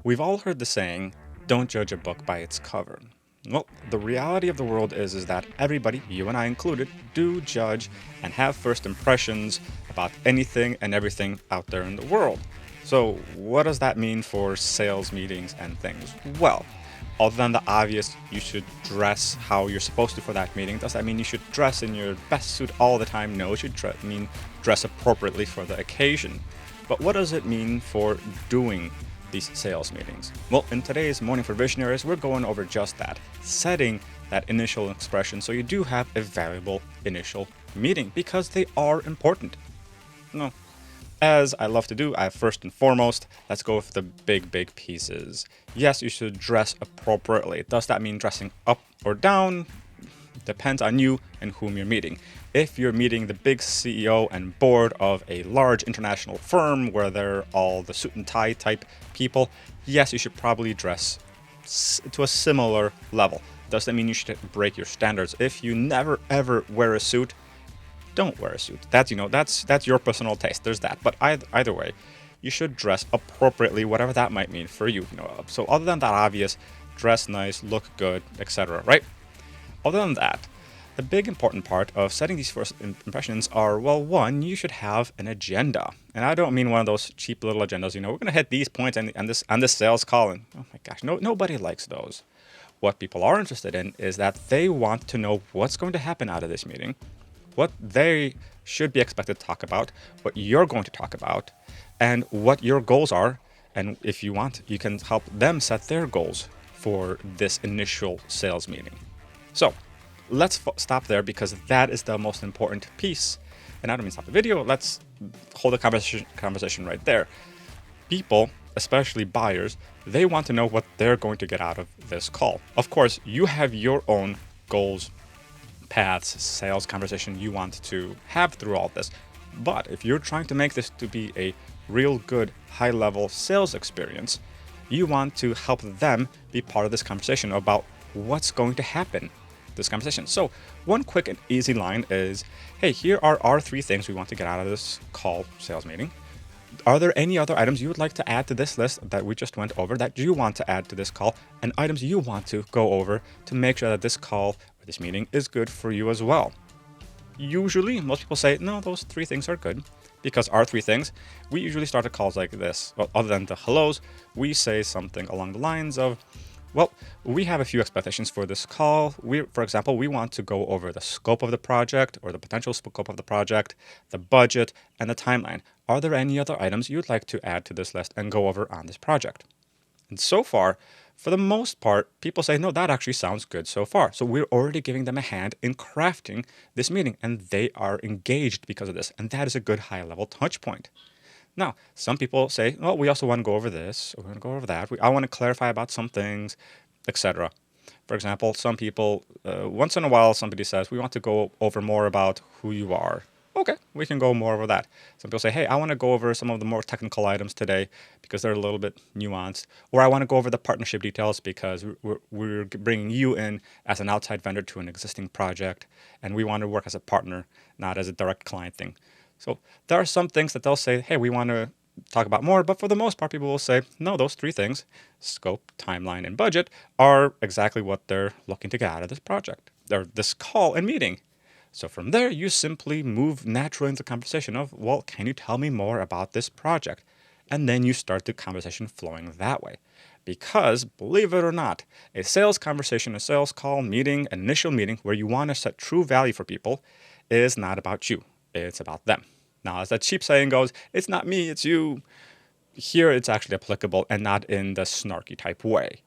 We've all heard the saying, don't judge a book by its cover. Well, the reality of the world is that everybody, you and I included, do judge and have first impressions about anything and everything out there in the world. So, what does that mean for sales meetings and things? Well, other than the obvious, you should dress how you're supposed to for that meeting. Does that mean you should dress in your best suit all the time? No, it should mean dress appropriately for the occasion. But what does it mean for doing these sales meetings? Well, in today's Morning for Visionaries, we're going over just that, setting that initial expression so you do have a valuable initial meeting because they are important. No, as I love to do, first and foremost, let's go with the big pieces. Yes, you should dress appropriately. Does that mean dressing up or down? Depends on you and whom you're meeting. If you're meeting the big CEO and board of a large international firm where they're all the suit and tie type people, yes, you should probably dress to a similar level. Does that mean you should break your standards? If you never ever wear a suit, don't wear a suit. That's your personal taste. There's that. But either way, you should dress appropriately, whatever that might mean for you. So other than that obvious, dress nice, look good, etc. Right? Other than that, the big important part of setting these first impressions are, well, one, you should have an agenda. And I don't mean one of those cheap little agendas, we're going to hit these points and this sales call. And oh my gosh, nobody likes those. What people are interested in is that they want to know what's going to happen out of this meeting, what they should be expected to talk about, what you're going to talk about, and what your goals are. And if you want, you can help them set their goals for this initial sales meeting. So let's stop there because that is the most important piece. And I don't mean stop the video. Let's hold the conversation right there. People, especially buyers, they want to know what they're going to get out of this call. Of course, you have your own goals, paths, sales conversation you want to have through all this. But if you're trying to make this to be a real good high-level sales experience, you want to help them be part of this conversation about what's going to happen this conversation. So one quick and easy line is, hey, here are our 3 things we want to get out of this call sales meeting. Are there any other items you would like to add to this list that we just went over that you want to add to this call, and items you want to go over to make sure that this call or this meeting is good for you as well? Usually, most people say, no, those 3 things are good, because our 3 things, we usually start the calls like this. Well, other than the hellos, we say something along the lines of, well, we have a few expectations for this call. For example, we want to go over the scope of the project or the potential scope of the project, the budget, and the timeline. Are there any other items you'd like to add to this list and go over on this project? And so far, for the most part, people say, no, that actually sounds good so far. So we're already giving them a hand in crafting this meeting, and they are engaged because of this. And that is a good high-level touch point. Now, some people say, well, we also want to go over this, or we want to go over that. I want to clarify about some things, etc. For example, some people, once in a while, somebody says, we want to go over more about who you are. Okay, we can go more over that. Some people say, hey, I want to go over some of the more technical items today because they're a little bit nuanced. Or I want to go over the partnership details because we're bringing you in as an outside vendor to an existing project, and we want to work as a partner, not as a direct client thing. So there are some things that they'll say, hey, we want to talk about more, but for the most part, people will say, no, those 3 things, scope, timeline, and budget, are exactly what they're looking to get out of this project, or this call and meeting. So from there, you simply move naturally into the conversation of, well, can you tell me more about this project? And then you start the conversation flowing that way. Because, believe it or not, a sales conversation, a sales call, meeting, an initial meeting where you want to set true value for people is not about you. It's about them. Now, as that cheap saying goes, it's not me, it's you. Here, it's actually applicable and not in the snarky type way.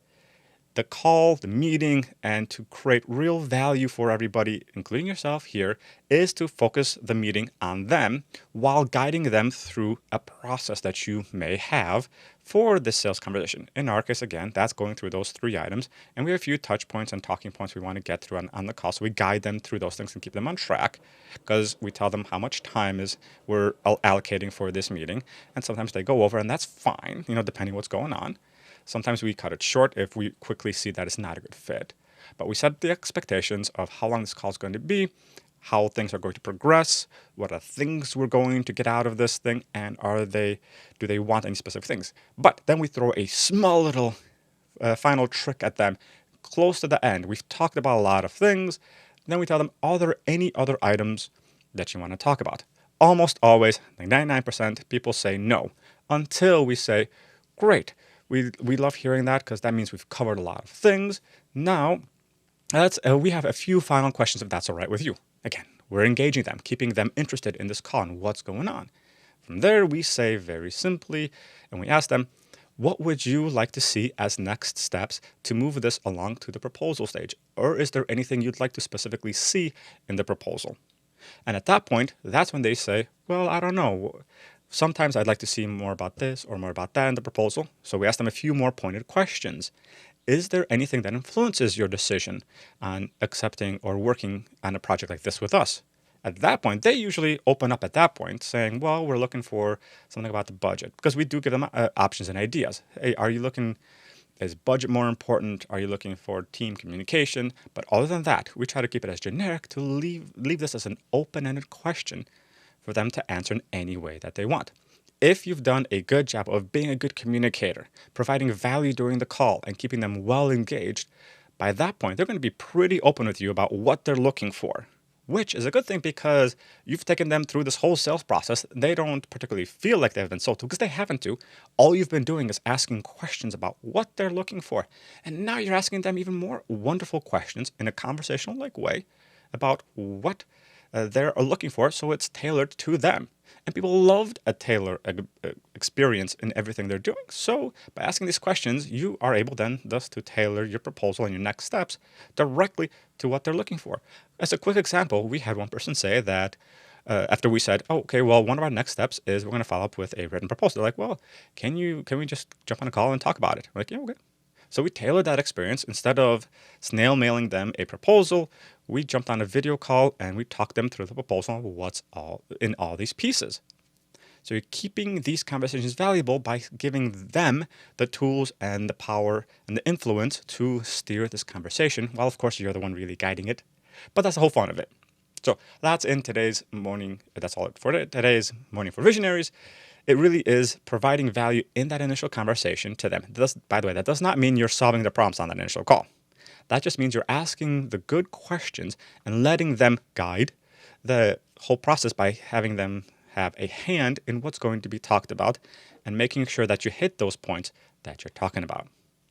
The call, the meeting, and to create real value for everybody, including yourself here, is to focus the meeting on them while guiding them through a process that you may have for this sales conversation. In our case, again, that's going through those 3 items, and we have a few touch points and talking points we want to get through on the call, so we guide them through those things and keep them on track, because we tell them how much time we're allocating for this meeting, and sometimes they go over, and that's fine, depending what's going on. Sometimes we cut it short if we quickly see that it's not a good fit. But we set the expectations of how long this call is going to be, how things are going to progress, what are things we're going to get out of this thing, and do they want any specific things. But then we throw a small little final trick at them close to the end. We've talked about a lot of things. Then we tell them, are there any other items that you want to talk about? Almost always, like 99%, people say no, until we say, great, we love hearing that because that means we've covered a lot of things. Now, we have a few final questions if that's all right with you. Again, we're engaging them, keeping them interested in this call and what's going on. From there, we say very simply, and we ask them, what would you like to see as next steps to move this along to the proposal stage? Or is there anything you'd like to specifically see in the proposal? And at that point, that's when they say, well, I don't know. Sometimes I'd like to see more about this or more about that in the proposal. So we ask them a few more pointed questions. Is there anything that influences your decision on accepting or working on a project like this with us? At that point, they usually open up at that point saying, well, we're looking for something about the budget, because we do give them options and ideas. Hey, is budget more important? Are you looking for team communication? But other than that, we try to keep it as generic to leave this as an open-ended question for them to answer in any way that they want. If you've done a good job of being a good communicator, providing value during the call, and keeping them well engaged, by that point, they're going to be pretty open with you about what they're looking for, which is a good thing because you've taken them through this whole sales process. They don't particularly feel like they've been sold to because they haven't to. All you've been doing is asking questions about what they're looking for. And now you're asking them even more wonderful questions in a conversational-like way about what they're looking for, so it's tailored to them. And people loved a tailored experience in everything they're doing. So by asking these questions, you are able then thus to tailor your proposal and your next steps directly to what they're looking for. As a quick example, we had one person say that after we said, oh, okay, well, one of our next steps is we're going to follow up with a written proposal. They're like, well, can we just jump on a call and talk about it? We're like, yeah, okay. So we tailored that experience. Instead of snail mailing them a proposal, we jumped on a video call and we talked them through the proposal and what's all in all these pieces. So you're keeping these conversations valuable by giving them the tools and the power and the influence to steer this conversation, while of course you're the one really guiding it. But that's the whole fun of it. So that's in today's morning. That's all for today's Morning for Visionaries. It really is providing value in that initial conversation to them. By the way, that does not mean you're solving the problems on that initial call. That just means you're asking the good questions and letting them guide the whole process by having them have a hand in what's going to be talked about and making sure that you hit those points that you're talking about.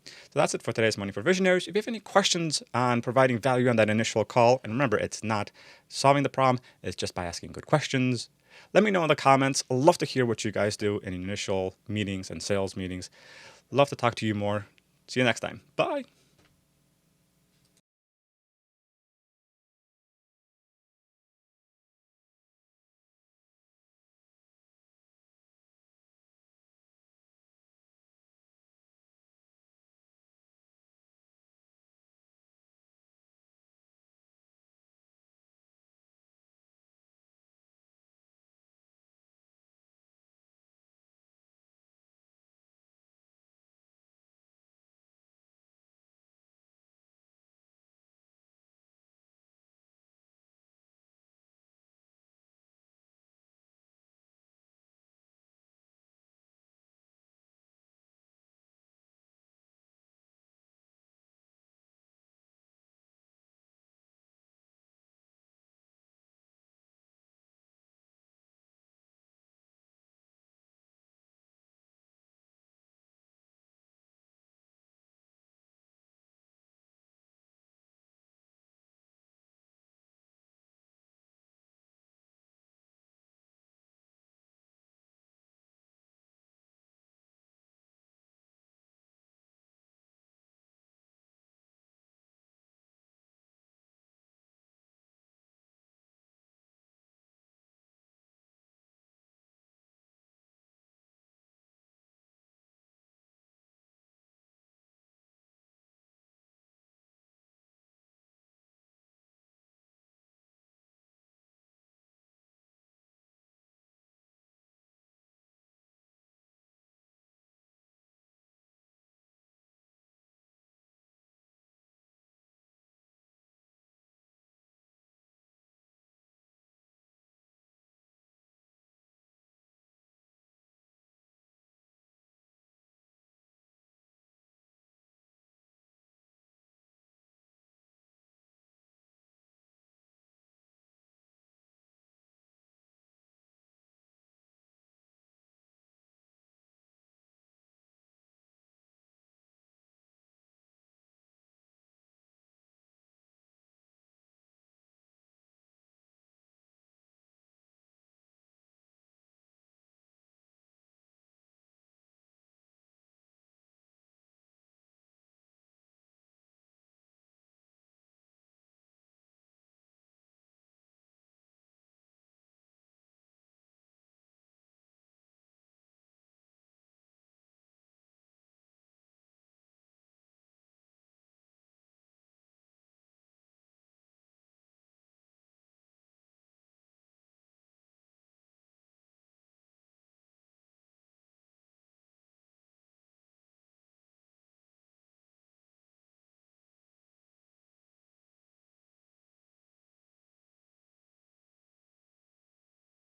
So that's it for today's Morning for Visionaries. If you have any questions on providing value on that initial call, and remember, it's not solving the problem, it's just by asking good questions, let me know in the comments. I'd love to hear what you guys do in initial meetings and sales meetings. Love to talk to you more. See you next time. Bye.